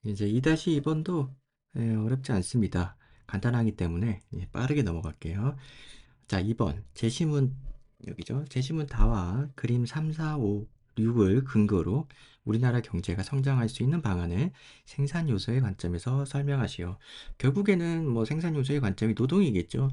이제 2-2번도 어렵지 않습니다. 간단하기 때문에 빠르게 넘어갈게요. 자, 2번 제시문 여기죠. 제시문 다와 그림 3, 4, 5, 6을 근거로 우리나라 경제가 성장할 수 있는 방안을 생산 요소의 관점에서 설명하시오. 결국에는 뭐 생산 요소의 관점이 노동이겠죠.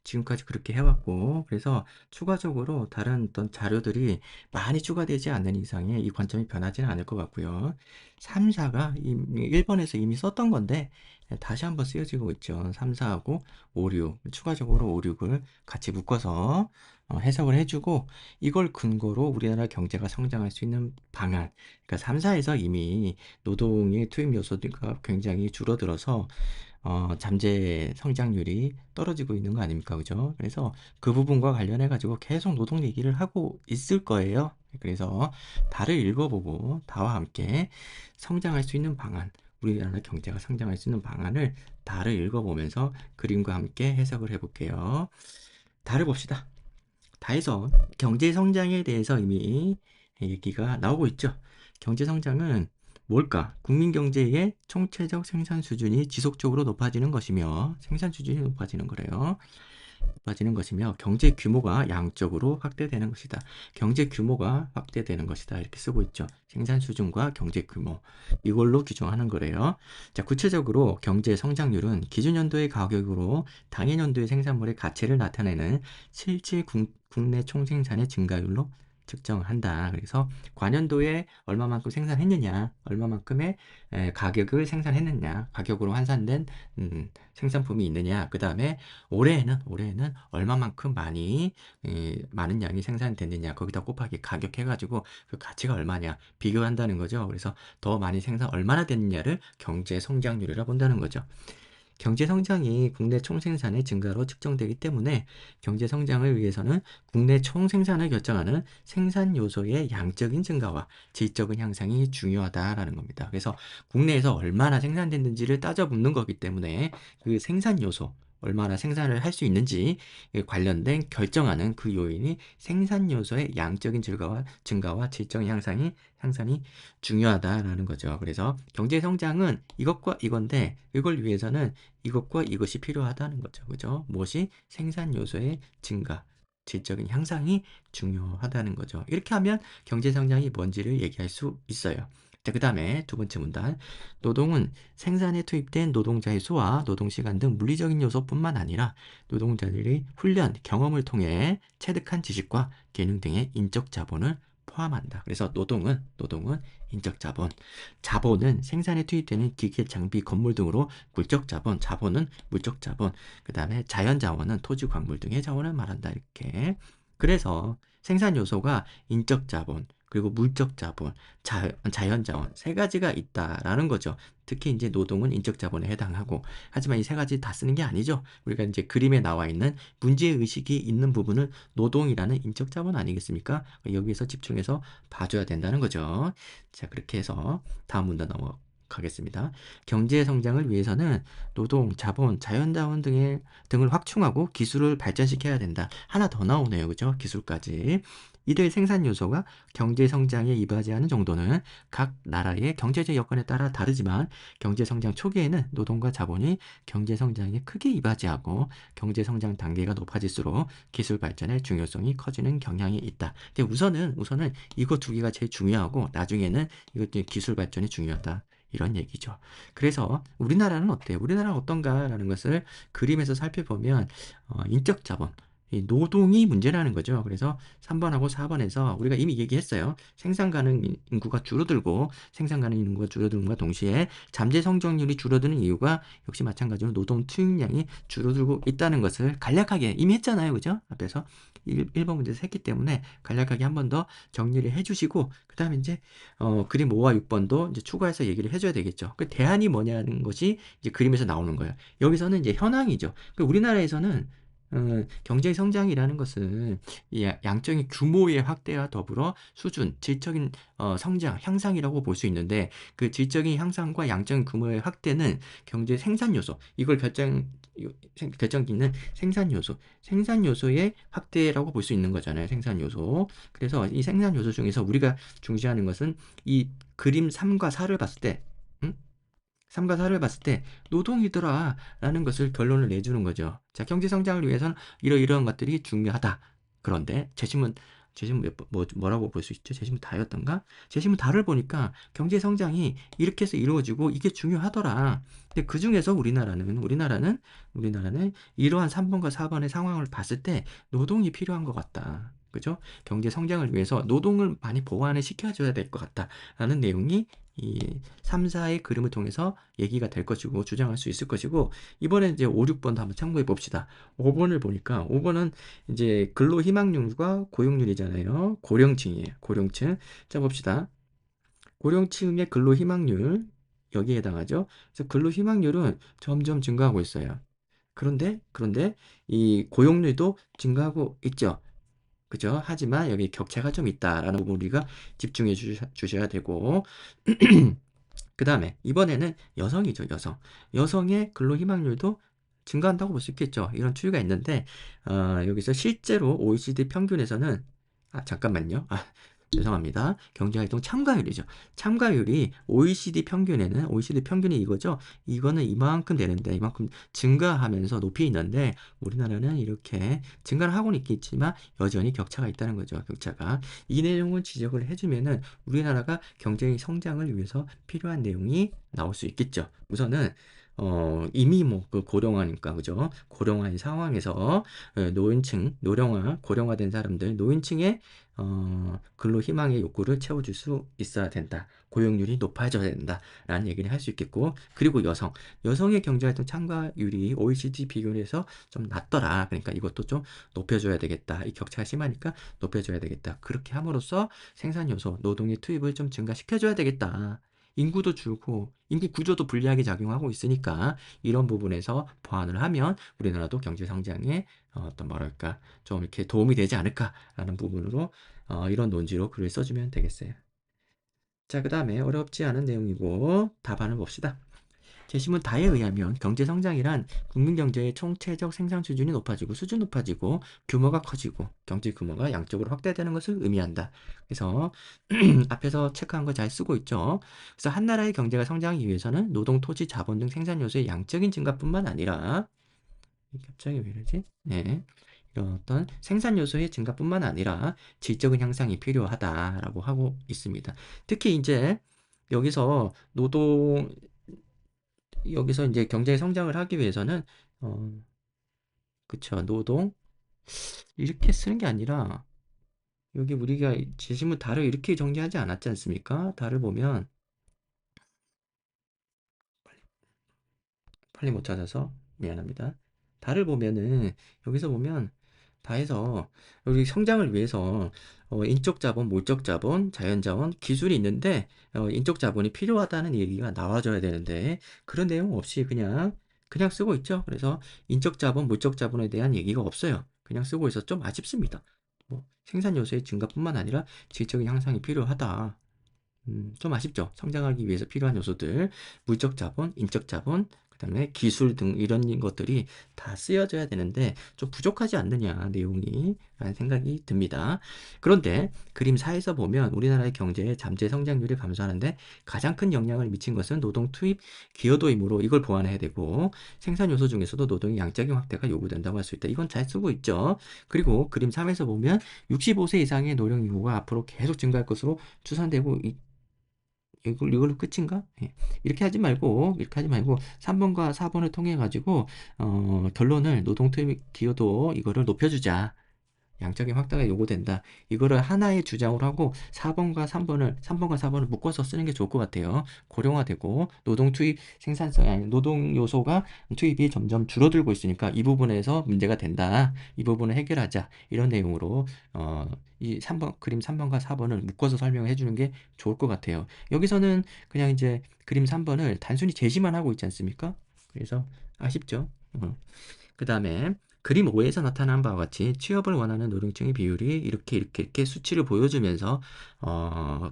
지금까지 그렇게 해왔고, 그래서 추가적으로 다른 어떤 자료들이 많이 추가되지 않는 이상에 이 관점이 변하지는 않을 것 같고요. 3, 4가 1번에서 이미 썼던 건데 다시 한번 쓰여지고 있죠. 3, 4하고 5, 6 추가적으로 5, 6을 같이 묶어서 해석을 해주고, 이걸 근거로 우리나라 경제가 성장할 수 있는 방안, 그러니까 3, 4에서 이미 노동의 투입 요소가 굉장히 줄어들어서 잠재 성장률이 떨어지고 있는 거 아닙니까? 그죠? 그래서 그 부분과 관련해 가지고 계속 노동 얘기를 하고 있을 거예요. 그래서 다를 읽어보고 다와 함께 성장할 수 있는 방안, 우리나라 경제가 성장할 수 있는 방안을 다를 읽어보면서 그림과 함께 해석을 해볼게요. 다를 봅시다. 다에서 경제 성장에 대해서 이미 얘기가 나오고 있죠. 경제 성장은 뭘까? 국민 경제의 총체적 생산 수준이 지속적으로 높아지는 것이며, 생산 수준이 높아지는 거래요. 높아지는 것이며, 경제 규모가 양적으로 확대되는 것이다. 경제 규모가 확대되는 것이다. 이렇게 쓰고 있죠. 생산 수준과 경제 규모. 이걸로 규정하는 거래요. 자, 구체적으로 경제 성장률은 기준 연도의 가격으로 당해 연도의 생산물의 가치를 나타내는 실질 국내 총생산의 증가율로 측정한다. 그래서 관연도에 얼마만큼 생산했느냐, 얼마만큼의 가격을 생산했느냐, 가격으로 환산된 생산품이 있느냐, 그 다음에 올해에는 얼마만큼 많은 양이 생산됐느냐, 거기다 곱하기 가격 해가지고 그 가치가 얼마냐 비교한다는 거죠. 그래서 더 많이 생산 얼마나 됐느냐를 경제 성장률이라 본다는 거죠. 경제 성장이 국내 총생산의 증가로 측정되기 때문에 경제 성장을 위해서는 국내 총생산을 결정하는 생산 요소의 양적인 증가와 질적인 향상이 중요하다라는 겁니다. 그래서 국내에서 얼마나 생산됐는지를 따져 묻는 거기 때문에 그 생산 요소, 얼마나 생산을 할 수 있는지 관련된 결정하는 그 요인이 생산 요소의 양적인 증가와 질적인 향상이 중요하다라는 거죠. 그래서 경제 성장은 이것과 이건데, 이걸 위해서는 이것과 이것이 필요하다는 거죠. 그죠? 무엇이? 생산 요소의 증가, 질적인 향상이 중요하다는 거죠. 이렇게 하면 경제 성장이 뭔지를 얘기할 수 있어요. 자, 그 다음에 두 번째 문단. 노동은 생산에 투입된 노동자의 수와 노동시간 등 물리적인 요소뿐만 아니라 노동자들의 훈련, 경험을 통해 체득한 지식과 기능 등의 인적 자본을 포함한다. 그래서 노동은 인적 자본, 자본은 생산에 투입되는 기계, 장비, 건물 등으로 물적 자본, 자본은 물적 자본, 그 다음에 자연 자원은 토지, 광물 등의 자원을 말한다. 이렇게. 그래서 생산 요소가 인적 자본, 그리고 물적 자본, 자연 자원 세 가지가 있다라는 거죠. 특히 이제 노동은 인적 자본에 해당하고, 하지만 이 세 가지 다 쓰는 게 아니죠. 우리가 이제 그림에 나와 있는 문제 의식이 있는 부분은 노동이라는 인적 자본 아니겠습니까? 여기에서 집중해서 봐줘야 된다는 거죠. 자, 그렇게 해서 다음 문단 넘어가겠습니다. 경제 성장을 위해서는 노동, 자본, 자연자원 등을 확충하고 기술을 발전시켜야 된다. 하나 더 나오네요. 그죠? 기술까지. 이들 생산 요소가 경제 성장에 이바지하는 정도는 각 나라의 경제적 여건에 따라 다르지만, 경제 성장 초기에는 노동과 자본이 경제 성장에 크게 이바지하고 경제 성장 단계가 높아질수록 기술 발전의 중요성이 커지는 경향이 있다. 근데 우선은 이거 두 개가 제일 중요하고, 나중에는 이것도 기술 발전이 중요하다. 이런 얘기죠. 그래서 우리나라는 어때요? 우리나라는 어떤가라는 것을 그림에서 살펴보면 인적 자본, 이 노동이 문제라는 거죠. 그래서 3번하고 4번에서 우리가 이미 얘기했어요. 생산 가능 인구가 줄어들고, 생산 가능 인구가 줄어들음과 동시에 잠재 성장률이 줄어드는 이유가 역시 마찬가지로 노동 투입량이 줄어들고 있다는 것을 간략하게 이미 했잖아요. 그죠? 앞에서 1번 문제에서 했기 때문에 간략하게 한 번 더 정리를 해주시고, 그 다음에 이제 그림 5와 6번도 이제 추가해서 얘기를 해줘야 되겠죠. 그 대안이 뭐냐는 것이 이제 그림에서 나오는 거예요. 여기서는 이제 현황이죠. 그 우리나라에서는 경제 성장이라는 것은 이 양적인 규모의 확대와 더불어 수준, 질적인 성장, 향상이라고 볼 수 있는데, 그 질적인 향상과 양적인 규모의 확대는 경제 생산 요소, 이걸 결정짓는 생산 요소, 생산 요소의 확대라고 볼 수 있는 거잖아요. 생산 요소. 그래서 이 생산 요소 중에서 우리가 중시하는 것은 이 그림 3과 4를 봤을 때, 음? 3과 4를 봤을 때 노동이더라 라는 것을 결론을 내주는 거죠. 자, 경제 성장을 위해서는 이러이러한 것들이 중요하다. 그런데 재심문 뭐라고 볼 수 있죠? 재심문 다였던가? 재심문 다를 보니까 경제 성장이 이렇게 해서 이루어지고 이게 중요하더라. 근데 그 중에서 우리나라는 이러한 3번과 4번의 상황을 봤을 때 노동이 필요한 것 같다. 그죠? 경제 성장을 위해서 노동을 많이 보완을 시켜줘야 될 것 같다라는 내용이 이 3, 4의 그림을 통해서 얘기가 될 것이고 주장할 수 있을 것이고, 이번에 이제 5, 6번도 한번 참고해 봅시다. 5번을 보니까 5번은 이제 근로 희망률과 고용률이잖아요. 고령층이에요. 고령층. 자, 봅시다. 고령층의 근로 희망률 여기에 해당하죠. 그래서 근로 희망률은 점점 증가하고 있어요. 그런데 이 고용률도 증가하고 있죠. 그죠? 하지만 여기 격차가 좀 있다라는 부분 우리가 집중해 주셔야 되고, 그 다음에 이번에는 여성이죠, 여성. 여성의 근로 희망률도 증가한다고 볼 수 있겠죠. 이런 추이가 있는데, 여기서 실제로 OECD 평균에서는, 잠깐만요. 죄송합니다. 경제활동 참가율이죠. 참가율이 OECD 평균이 이거죠. 이거는 이만큼 되는데, 이만큼 증가하면서 높이 있는데, 우리나라는 이렇게 증가를 하고는 있겠지만, 여전히 격차가 있다는 거죠. 격차가. 이 내용을 지적을 해주면은, 우리나라가 경제 성장을 위해서 필요한 내용이 나올 수 있겠죠. 우선은 이미 뭐 그 고령화니까 그죠? 고령화인 상황에서 노인층, 고령화된 사람들, 노인층의 근로 희망의 욕구를 채워줄 수 있어야 된다. 고용률이 높아져야 된다라는 얘기를 할 수 있겠고, 그리고 여성의 경제활동 참가율이 OECD 비교에서 좀 낮더라. 그러니까 이것도 좀 높여줘야 되겠다. 이 격차가 심하니까 높여줘야 되겠다. 그렇게 함으로써 생산 요소, 노동의 투입을 좀 증가시켜줘야 되겠다. 인구도 줄고 인구 구조도 불리하게 작용하고 있으니까 이런 부분에서 보완을 하면 우리나라도 경제 성장에 어떤 뭐랄까 좀 이렇게 도움이 되지 않을까라는 부분으로 이런 논지로 글을 써주면 되겠어요. 자, 그 다음에 어렵지 않은 내용이고 답안을 봅시다. 제시문 다에 의하면 경제 성장이란 국민 경제의 총체적 생산 수준 높아지고 규모가 커지고 경제 규모가 양적으로 확대되는 것을 의미한다. 그래서 앞에서 체크한 거 잘 쓰고 있죠. 그래서 한 나라의 경제가 성장하기 위해서는 노동, 토지, 자본 등 생산 요소의 양적인 증가뿐만 아니라, 갑자기 왜 이러지? 네. 이런 어떤 생산 요소의 증가뿐만 아니라 질적인 향상이 필요하다라고 하고 있습니다. 특히 이제 여기서 여기서 이제 경제 성장을 하기 위해서는 어, 그쵸, 노동 이렇게 쓰는 게 아니라 여기 우리가 지시문 달을 이렇게 정리하지 않았지 않습니까? 달을 보면 빨리 못 찾아서 미안합니다. 달을 보면은 여기서 보면 다해서 우리 성장을 위해서 인적 자본, 물적 자본, 자연 자원, 기술이 있는데 인적 자본이 필요하다는 얘기가 나와줘야 되는데 그런 내용 없이 그냥 쓰고 있죠. 그래서 인적 자본, 물적 자본에 대한 얘기가 없어요. 그냥 쓰고 있어서 좀 아쉽습니다. 뭐 생산 요소의 증가뿐만 아니라 질적인 향상이 필요하다. 좀 아쉽죠. 성장하기 위해서 필요한 요소들, 물적 자본, 인적 자본, 그다음에 기술 등 이런 것들이 다 쓰여져야 되는데 좀 부족하지 않느냐, 내용이 라는 생각이 듭니다. 그런데 그림 4에서 보면 우리나라의 경제의 잠재 성장률이 감소하는데 가장 큰 영향을 미친 것은 노동 투입 기여도이므로 이걸 보완해야 되고, 생산 요소 중에서도 노동의 양적인 확대가 요구된다고 할 수 있다. 이건 잘 쓰고 있죠. 그리고 그림 3에서 보면 65세 이상의 노령 인구가 앞으로 계속 증가할 것으로 추산되고 이걸로 끝인가? 예. 이렇게 하지 말고 3번과 4번을 통해 가지고 결론을 노동 투입 기여도 이거를 높여주자. 양적인 확대가 요구된다. 이거를 하나의 주장으로 하고 3번과 4번을 묶어서 쓰는 게 좋을 것 같아요. 고령화되고 노동 투입 생산성, 아니 노동 요소가 투입이 점점 줄어들고 있으니까 이 부분에서 문제가 된다. 이 부분을 해결하자. 이런 내용으로 이 3번 그림 3번과 4번을 묶어서 설명해 주는 게 좋을 것 같아요. 여기서는 그냥 이제 그림 3번을 단순히 제시만 하고 있지 않습니까? 그래서 아쉽죠. 그 다음에 그림 5에서 나타난 바와 같이 취업을 원하는 노령층의 비율이 이렇게 수치를 보여주면서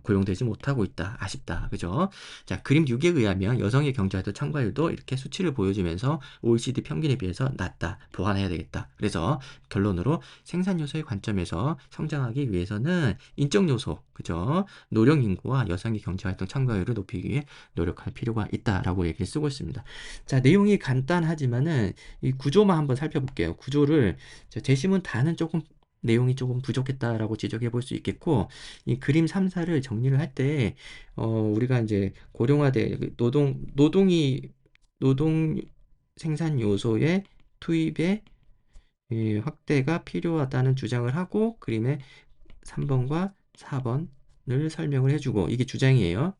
고용되지 못하고 있다. 아쉽다. 그죠? 자, 그림 6에 의하면 여성의 경제활동 참가율도 이렇게 수치를 보여주면서 OECD 평균에 비해서 낮다. 보완해야 되겠다. 그래서 결론으로 생산 요소의 관점에서 성장하기 위해서는 인적 요소, 그죠? 노령 인구와 여성의 경제활동 참가율을 높이기 위해 노력할 필요가 있다라고 얘기를 쓰고 있습니다. 자, 내용이 간단하지만은 이 구조만 한번 살펴볼게요. 구조를 제시문 다는 조금 내용이 조금 부족했다라고 지적해 볼 수 있겠고, 이 그림 3, 4를 정리를 할 때, 우리가 이제 고령화돼, 노동 생산 요소의 투입의 확대가 필요하다는 주장을 하고, 그림의 3번과 4번을 설명을 해주고, 이게 주장이에요.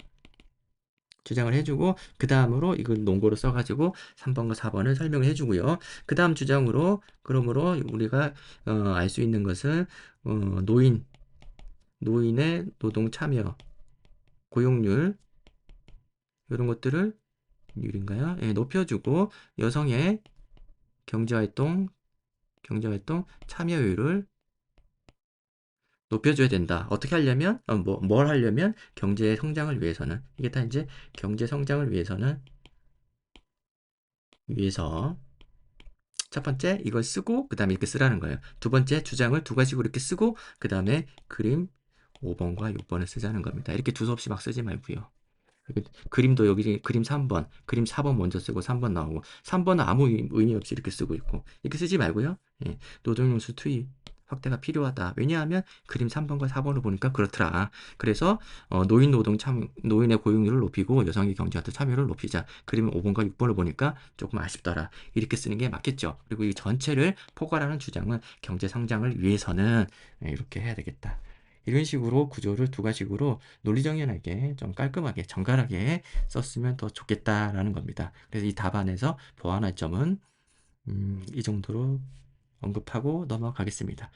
주장을 해주고, 그 다음으로 이걸 논거로 써가지고 3번과 4번을 설명을 해주고요. 그 다음 주장으로, 그러므로 우리가 알 수 있는 것은 노인의 노동 참여, 고용률 이런 것들을 율인가요? 예, 높여주고 여성의 경제활동 참여율을 높여줘야 된다. 어떻게 하려면 뭘 하려면 경제 성장을 위해서는 이게 다 이제 경제 성장을 위해서 첫 번째 이걸 쓰고 그 다음에 이렇게 쓰라는 거예요. 두 번째 주장을 두 가지로 이렇게 쓰고 그 다음에 그림 5번과 6번을 쓰자는 겁니다. 이렇게 두서없이 막 쓰지 말고요. 그림도 여기 그림 3번, 그림 4번 먼저 쓰고 3번 나오고 3번은 아무 의미 없이 이렇게 쓰고 있고 이렇게 쓰지 말고요. 예, 노동요소 투입 확대가 필요하다. 왜냐하면 그림 3번과 4번을 보니까 그렇더라. 그래서 노인의 고용률을 높이고 여성의 경제활동 참여를 높이자. 그림 5번과 6번을 보니까 조금 아쉽더라. 이렇게 쓰는 게 맞겠죠. 그리고 이 전체를 포괄하는 주장은 경제 성장을 위해서는 이렇게 해야 되겠다. 이런 식으로 구조를 두 가지로 논리정연하게 좀 깔끔하게 정갈하게 썼으면 더 좋겠다라는 겁니다. 그래서 이 답안에서 보완할 점은 이 정도로 언급하고 넘어가겠습니다.